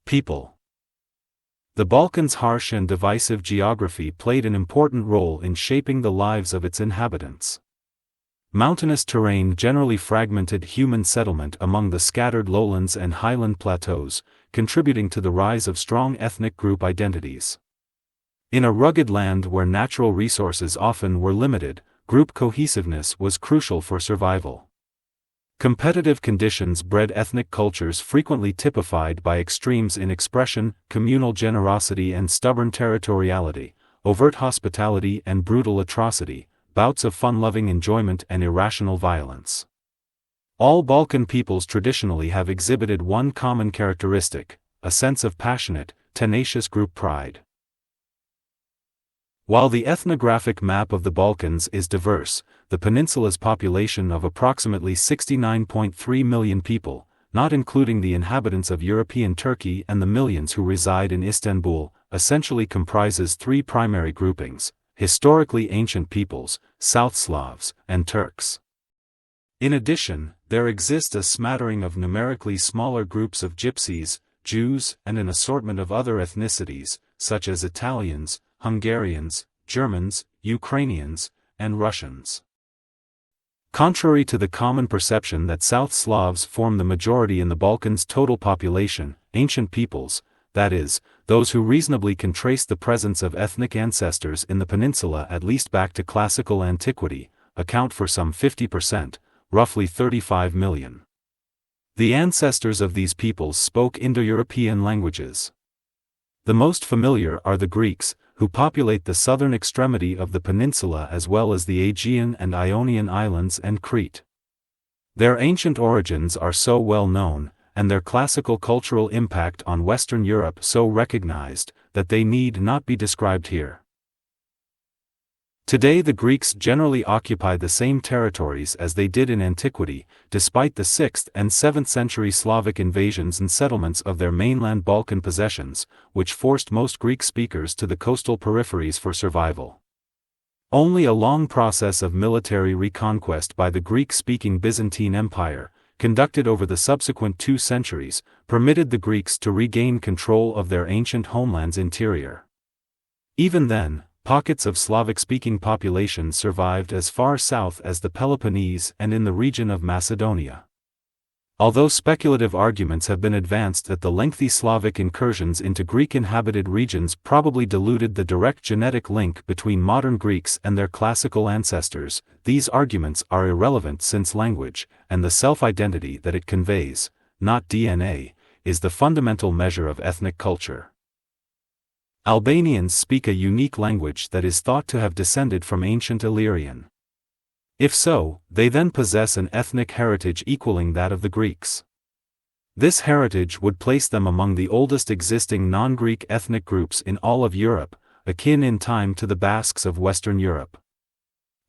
People. The Balkans' harsh and divisive geography played an important role in shaping the lives of its inhabitants. Mountainous terrain generally fragmented human settlement among the scattered lowlands and highland plateaus, contributing to the rise of strong ethnic group identities. In a rugged land where natural resources often were limited, group cohesiveness was crucial for survival. Competitive conditions bred ethnic cultures frequently typified by extremes in expression, communal generosity and stubborn territoriality, overt hospitality and brutal atrocity, bouts of fun-loving enjoyment and irrational violence. All Balkan peoples traditionally have exhibited one common characteristic: a sense of passionate, tenacious group pride. While the ethnographic map of the Balkans is diverse, the peninsula's population of approximately 69.3 million people, not including the inhabitants of European Turkey and the millions who reside in Istanbul, essentially comprises three primary groupings: historically ancient peoples, South Slavs, and Turks. In addition, there exists a smattering of numerically smaller groups of Gypsies, Jews, and an assortment of other ethnicities, such as Italians, Hungarians, Germans, Ukrainians, and Russians. Contrary to the common perception that South Slavs form the majority in the Balkans' total population, ancient peoples, that is, those who reasonably can trace the presence of ethnic ancestors in the peninsula at least back to classical antiquity, account for some 50%, roughly 35 million. The ancestors of these peoples spoke Indo-European languages. The most familiar are the Greeks, who populate the southern extremity of the peninsula as well as the Aegean and Ionian Islands and Crete. Their ancient origins are so well known, and their classical cultural impact on Western Europe so recognized, that they need not be described here. Today the Greeks generally occupy the same territories as they did in antiquity, despite the 6th and 7th century Slavic invasions and settlements of their mainland Balkan possessions, which forced most Greek speakers to the coastal peripheries for survival. Only a long process of military reconquest by the Greek-speaking Byzantine Empire, conducted over the subsequent 2 centuries, permitted the Greeks to regain control of their ancient homeland's interior. Even then, pockets of Slavic-speaking populations survived as far south as the Peloponnese and in the region of Macedonia. Although speculative arguments have been advanced that the lengthy Slavic incursions into Greek-inhabited regions probably diluted the direct genetic link between modern Greeks and their classical ancestors, these arguments are irrelevant since language, and the self-identity that it conveys, not DNA, is the fundamental measure of ethnic culture. Albanians speak a unique language that is thought to have descended from ancient Illyrian. If so, they then possess an ethnic heritage equaling that of the Greeks. This heritage would place them among the oldest existing non-Greek ethnic groups in all of Europe, akin in time to the Basques of Western Europe.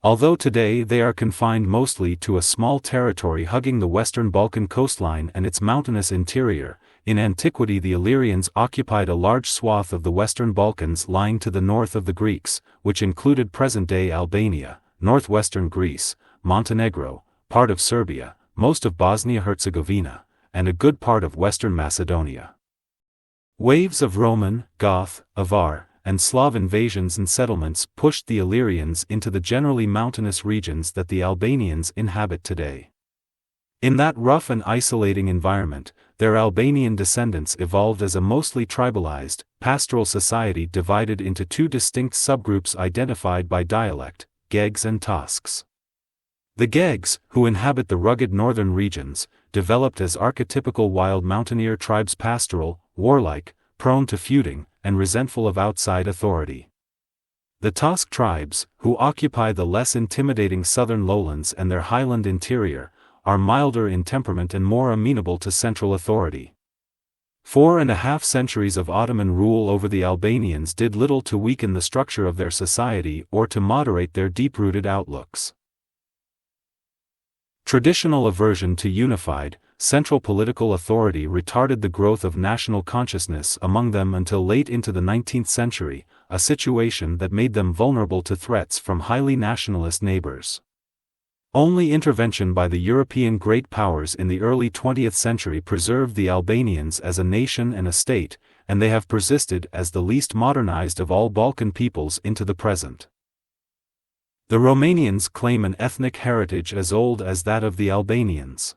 Although today they are confined mostly to a small territory hugging the western Balkan coastline and its mountainous interior, in antiquity the Illyrians occupied a large swath of the western Balkans lying to the north of the Greeks, which included present-day Albania, northwestern Greece, Montenegro, part of Serbia, most of Bosnia-Herzegovina, and a good part of western Macedonia. Waves of Roman, Goth, Avar, and Slav invasions and settlements pushed the Illyrians into the generally mountainous regions that the Albanians inhabit today. In that rough and isolating environment, their Albanian descendants evolved as a mostly tribalized, pastoral society divided into 2 distinct subgroups identified by dialect, Gegs and Tosks. The Gegs, who inhabit the rugged northern regions, developed as archetypical wild mountaineer tribes, pastoral, warlike, prone to feuding, and resentful of outside authority. The Tosk tribes, who occupy the less intimidating southern lowlands and their highland interior, are milder in temperament and more amenable to central authority. 4.5 centuries of Ottoman rule over the Albanians did little to weaken the structure of their society or to moderate their deep-rooted outlooks. Traditional aversion to unified, central political authority retarded the growth of national consciousness among them until late into the 19th century, a situation that made them vulnerable to threats from highly nationalist neighbors. Only intervention by the European great powers in the early 20th century preserved the Albanians as a nation and a state, and they have persisted as the least modernized of all Balkan peoples into the present. The Romanians claim an ethnic heritage as old as that of the Albanians.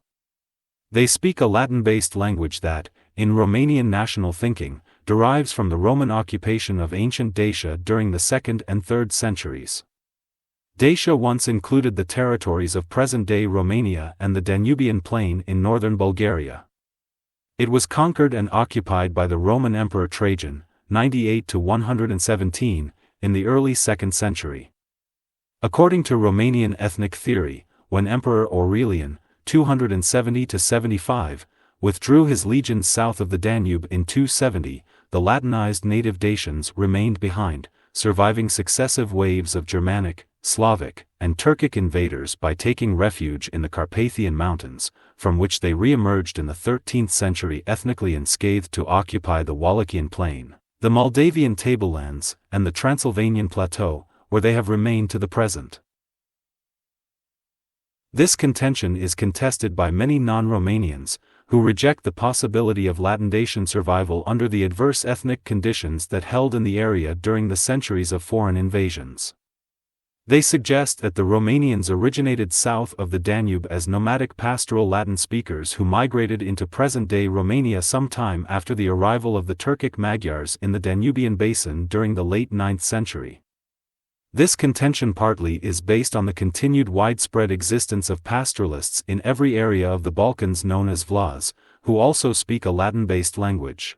They speak a Latin-based language that, in Romanian national thinking, derives from the Roman occupation of ancient Dacia during the 2nd and 3rd centuries. Dacia once included the territories of present-day Romania and the Danubian plain in northern Bulgaria. It was conquered and occupied by the Roman Emperor Trajan, 98 to 117, in the early 2nd century. According to Romanian ethnic theory, when Emperor Aurelian, 270 to 75, withdrew his legions south of the Danube in 270, the Latinized native Dacians remained behind, surviving successive waves of Germanic, Slavic, and Turkic invaders by taking refuge in the Carpathian Mountains, from which they re-emerged in the 13th century ethnically unscathed to occupy the Wallachian Plain, the Moldavian tablelands, and the Transylvanian Plateau, where they have remained to the present. This contention is contested by many non-Romanians, who reject the possibility of Latin Dacian survival under the adverse ethnic conditions that held in the area during the centuries of foreign invasions. They suggest that the Romanians originated south of the Danube as nomadic pastoral Latin speakers who migrated into present-day Romania sometime after the arrival of the Turkic Magyars in the Danubian basin during the late 9th century. This contention partly is based on the continued widespread existence of pastoralists in every area of the Balkans known as Vlachs, who also speak a Latin-based language.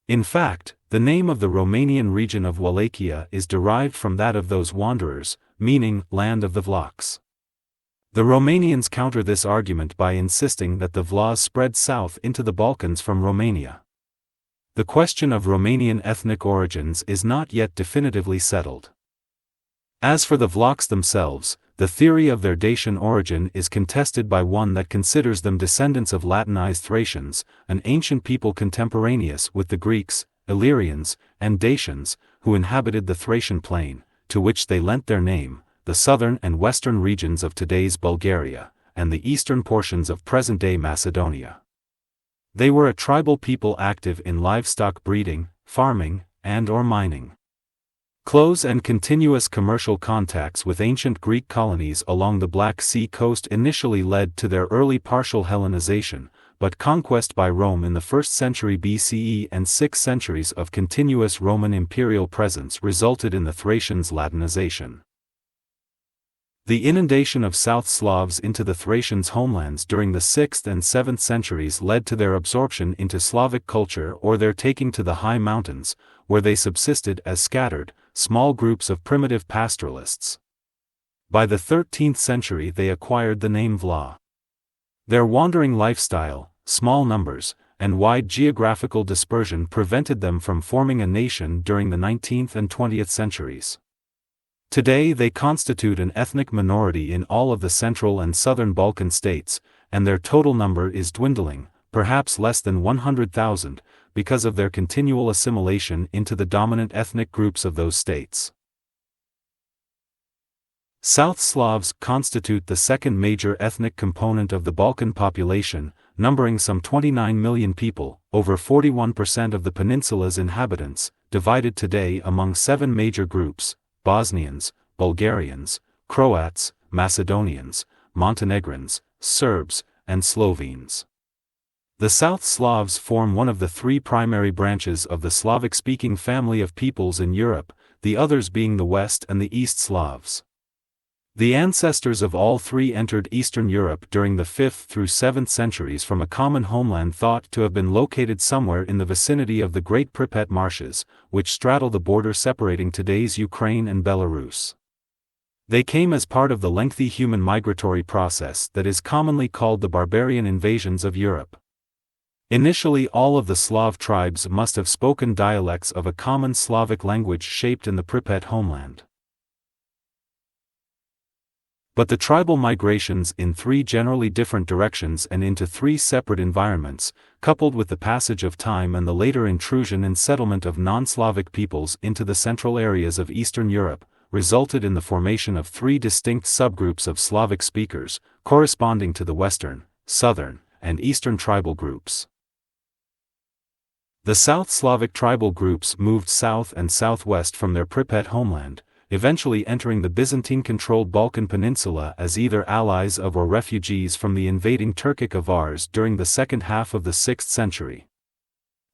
In fact, the name of the Romanian region of Wallachia is derived from that of those wanderers, meaning land of the Vlachs. The Romanians counter this argument by insisting that the Vlachs spread south into the Balkans from Romania. The question of Romanian ethnic origins is not yet definitively settled. As for the Vlachs themselves, the theory of their Dacian origin is contested by one that considers them descendants of Latinized Thracians, an ancient people contemporaneous with the Greeks, Illyrians, and Dacians, who inhabited the Thracian plain, to which they lent their name, the southern and western regions of today's Bulgaria, and the eastern portions of present-day Macedonia. They were a tribal people active in livestock breeding, farming, and/or mining. Close and continuous commercial contacts with ancient Greek colonies along the Black Sea coast initially led to their early partial Hellenization, but conquest by Rome in the 1st century BCE and 6 centuries of continuous Roman imperial presence resulted in the Thracians' Latinization. The inundation of South Slavs into the Thracians' homelands during the 6th and 7th centuries led to their absorption into Slavic culture or their taking to the high mountains, where they subsisted as scattered, small groups of primitive pastoralists. By the 13th century they acquired the name Vlach. Their wandering lifestyle, small numbers, and wide geographical dispersion prevented them from forming a nation during the 19th and 20th centuries. Today they constitute an ethnic minority in all of the central and southern Balkan states, and their total number is dwindling, perhaps less than 100,000, because of their continual assimilation into the dominant ethnic groups of those states. South Slavs constitute the second major ethnic component of the Balkan population, numbering some 29 million people, over 41% of the peninsula's inhabitants, divided today among 7 major groups: Bosnians, Bulgarians, Croats, Macedonians, Montenegrins, Serbs, and Slovenes. The South Slavs form one of the 3 primary branches of the Slavic-speaking family of peoples in Europe, the others being the West and the East Slavs. The ancestors of all 3 entered Eastern Europe during the 5th through 7th centuries from a common homeland thought to have been located somewhere in the vicinity of the Great Pripet Marshes, which straddle the border separating today's Ukraine and Belarus. They came as part of the lengthy human migratory process that is commonly called the barbarian invasions of Europe. Initially all of the Slav tribes must have spoken dialects of a common Slavic language shaped in the Pripet homeland. But the tribal migrations in 3 generally different directions and into 3 separate environments, coupled with the passage of time and the later intrusion and settlement of non-Slavic peoples into the central areas of Eastern Europe, resulted in the formation of three distinct subgroups of Slavic speakers, corresponding to the Western, Southern, and Eastern tribal groups. The South Slavic tribal groups moved south and southwest from their Pripyat homeland, eventually entering the Byzantine-controlled Balkan Peninsula as either allies of or refugees from the invading Turkic Avars during the second half of the 6th century.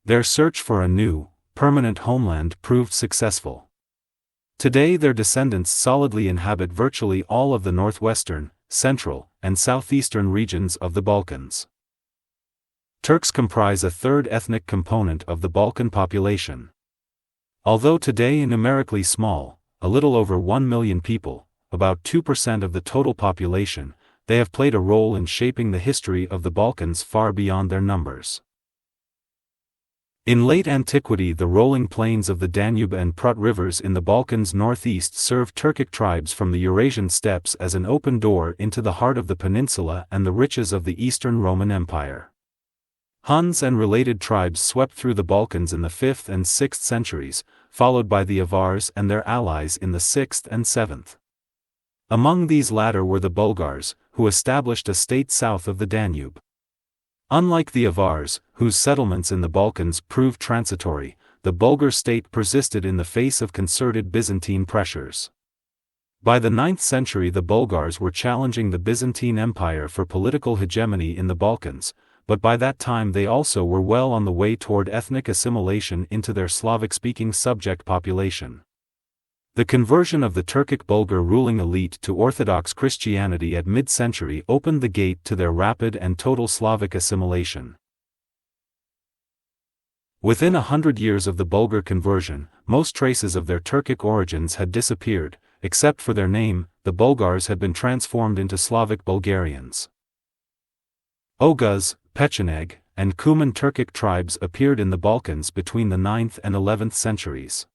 Their search for a new, permanent homeland proved successful. Today their descendants solidly inhabit virtually all of the northwestern, central, and southeastern regions of the Balkans. Turks comprise a third ethnic component of the Balkan population. Although today numerically small, a little over 1 million people, about 2% of the total population, they have played a role in shaping the history of the Balkans far beyond their numbers. In late antiquity, the rolling plains of the Danube and Prut rivers in the Balkans northeast served Turkic tribes from the Eurasian steppes as an open door into the heart of the peninsula and the riches of the Eastern Roman Empire. Huns and related tribes swept through the Balkans in the 5th and 6th centuries, followed by the Avars and their allies in the 6th and 7th. Among these latter were the Bulgars, who established a state south of the Danube. Unlike the Avars, whose settlements in the Balkans proved transitory, the Bulgar state persisted in the face of concerted Byzantine pressures. By the 9th century, the Bulgars were challenging the Byzantine Empire for political hegemony in the Balkans, but by that time they also were well on the way toward ethnic assimilation into their Slavic-speaking subject population. The conversion of the Turkic Bulgar ruling elite to Orthodox Christianity at mid-century opened the gate to their rapid and total Slavic assimilation. Within 100 years of the Bulgar conversion, most traces of their Turkic origins had disappeared. Except for their name, the Bulgars had been transformed into Slavic Bulgarians. Oghuz, Pecheneg, and Cuman Turkic tribes appeared in the Balkans between the 9th and 11th centuries.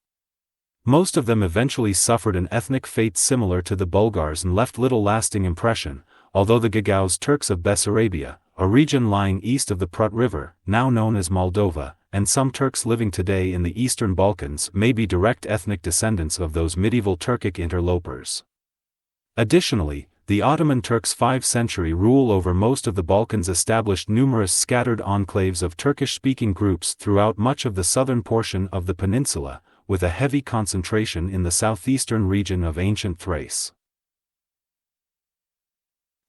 Most of them eventually suffered an ethnic fate similar to the Bulgars and left little lasting impression, although the Gagauz Turks of Bessarabia, a region lying east of the Prut River, now known as Moldova, and some Turks living today in the Eastern Balkans may be direct ethnic descendants of those medieval Turkic interlopers. Additionally, the Ottoman Turks' 5th-century rule over most of the Balkans established numerous scattered enclaves of Turkish-speaking groups throughout much of the southern portion of the peninsula, with a heavy concentration in the southeastern region of ancient Thrace.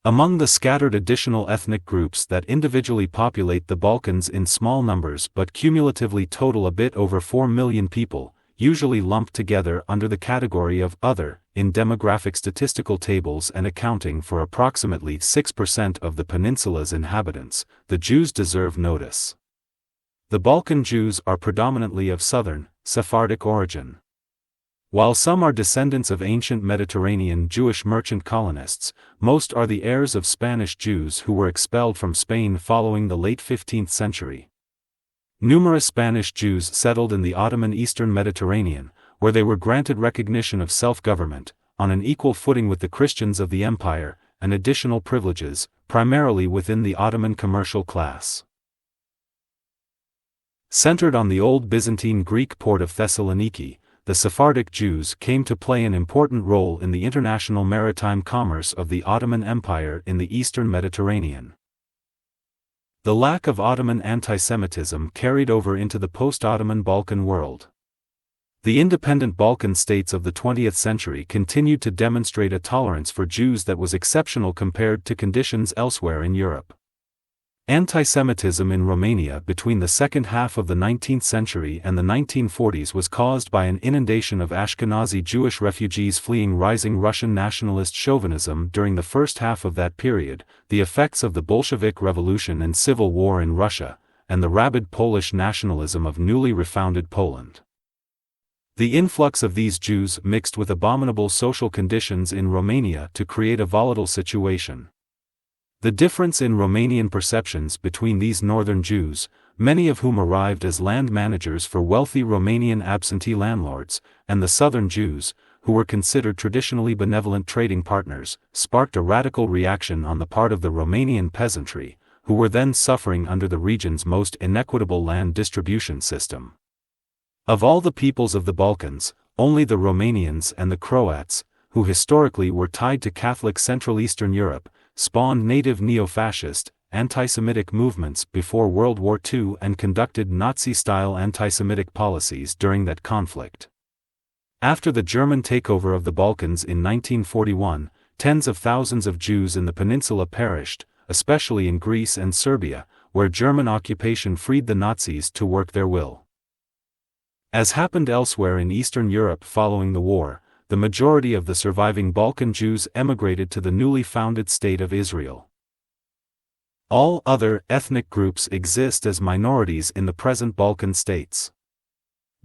Among the scattered additional ethnic groups that individually populate the Balkans in small numbers but cumulatively total a bit over 4 million people, usually lumped together under the category of Other, in demographic statistical tables and accounting for approximately 6% of the peninsula's inhabitants, the Jews deserve notice. The Balkan Jews are predominantly of Southern, Sephardic origin. While some are descendants of ancient Mediterranean Jewish merchant colonists, most are the heirs of Spanish Jews who were expelled from Spain following the late 15th century. Numerous Spanish Jews settled in the Ottoman Eastern Mediterranean, where they were granted recognition of self-government, on an equal footing with the Christians of the empire, and additional privileges, primarily within the Ottoman commercial class. Centered on the old Byzantine Greek port of Thessaloniki, the Sephardic Jews came to play an important role in the international maritime commerce of the Ottoman Empire in the Eastern Mediterranean. The lack of Ottoman anti-Semitism carried over into the post-Ottoman Balkan world. The independent Balkan states of the 20th century continued to demonstrate a tolerance for Jews that was exceptional compared to conditions elsewhere in Europe. Anti-Semitism in Romania between the second half of the 19th century and the 1940s was caused by an inundation of Ashkenazi Jewish refugees fleeing rising Russian nationalist chauvinism during the first half of that period, the effects of the Bolshevik Revolution and civil war in Russia, and the rabid Polish nationalism of newly refounded Poland. The influx of these Jews mixed with abominable social conditions in Romania to create a volatile situation. The difference in Romanian perceptions between these northern Jews, many of whom arrived as land managers for wealthy Romanian absentee landlords, and the southern Jews, who were considered traditionally benevolent trading partners, sparked a radical reaction on the part of the Romanian peasantry, who were then suffering under the region's most inequitable land distribution system. Of all the peoples of the Balkans, only the Romanians and the Croats, who historically were tied to Catholic Central Eastern Europe, spawned native neo-fascist, anti-Semitic movements before World War II and conducted Nazi-style anti-Semitic policies during that conflict. After the German takeover of the Balkans in 1941, tens of thousands of Jews in the peninsula perished, especially in Greece and Serbia, where German occupation freed the Nazis to work their will. As happened elsewhere in Eastern Europe following the war, the majority of the surviving Balkan Jews emigrated to the newly founded State of Israel. All other ethnic groups exist as minorities in the present Balkan states.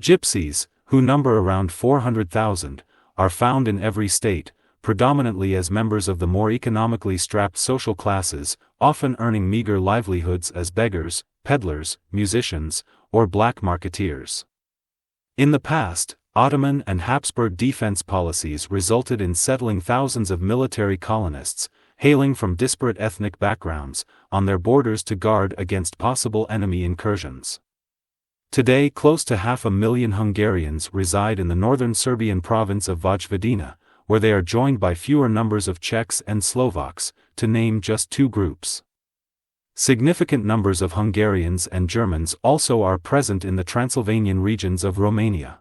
Gypsies, who number around 400,000, are found in every state, predominantly as members of the more economically strapped social classes, often earning meager livelihoods as beggars, peddlers, musicians, or black marketeers. In the past, Ottoman and Habsburg defense policies resulted in settling thousands of military colonists, hailing from disparate ethnic backgrounds, on their borders to guard against possible enemy incursions. Today close to 500,000 Hungarians reside in the northern Serbian province of Vojvodina, where they are joined by fewer numbers of Czechs and Slovaks, to name just two groups. Significant numbers of Hungarians and Germans also are present in the Transylvanian regions of Romania.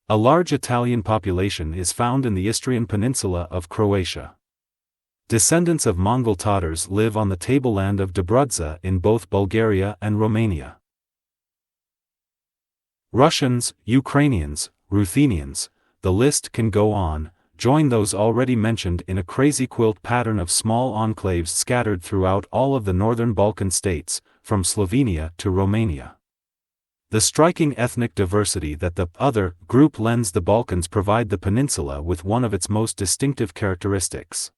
A large Italian population is found in the Istrian peninsula of Croatia. Descendants of Mongol Tatars live on the tableland of Dobrudza in both Bulgaria and Romania. Russians, Ukrainians, Ruthenians, the list can go on, join those already mentioned in a crazy quilt pattern of small enclaves scattered throughout all of the northern Balkan states, from Slovenia to Romania. The striking ethnic diversity that the other group lends the Balkans provide the peninsula with one of its most distinctive characteristics.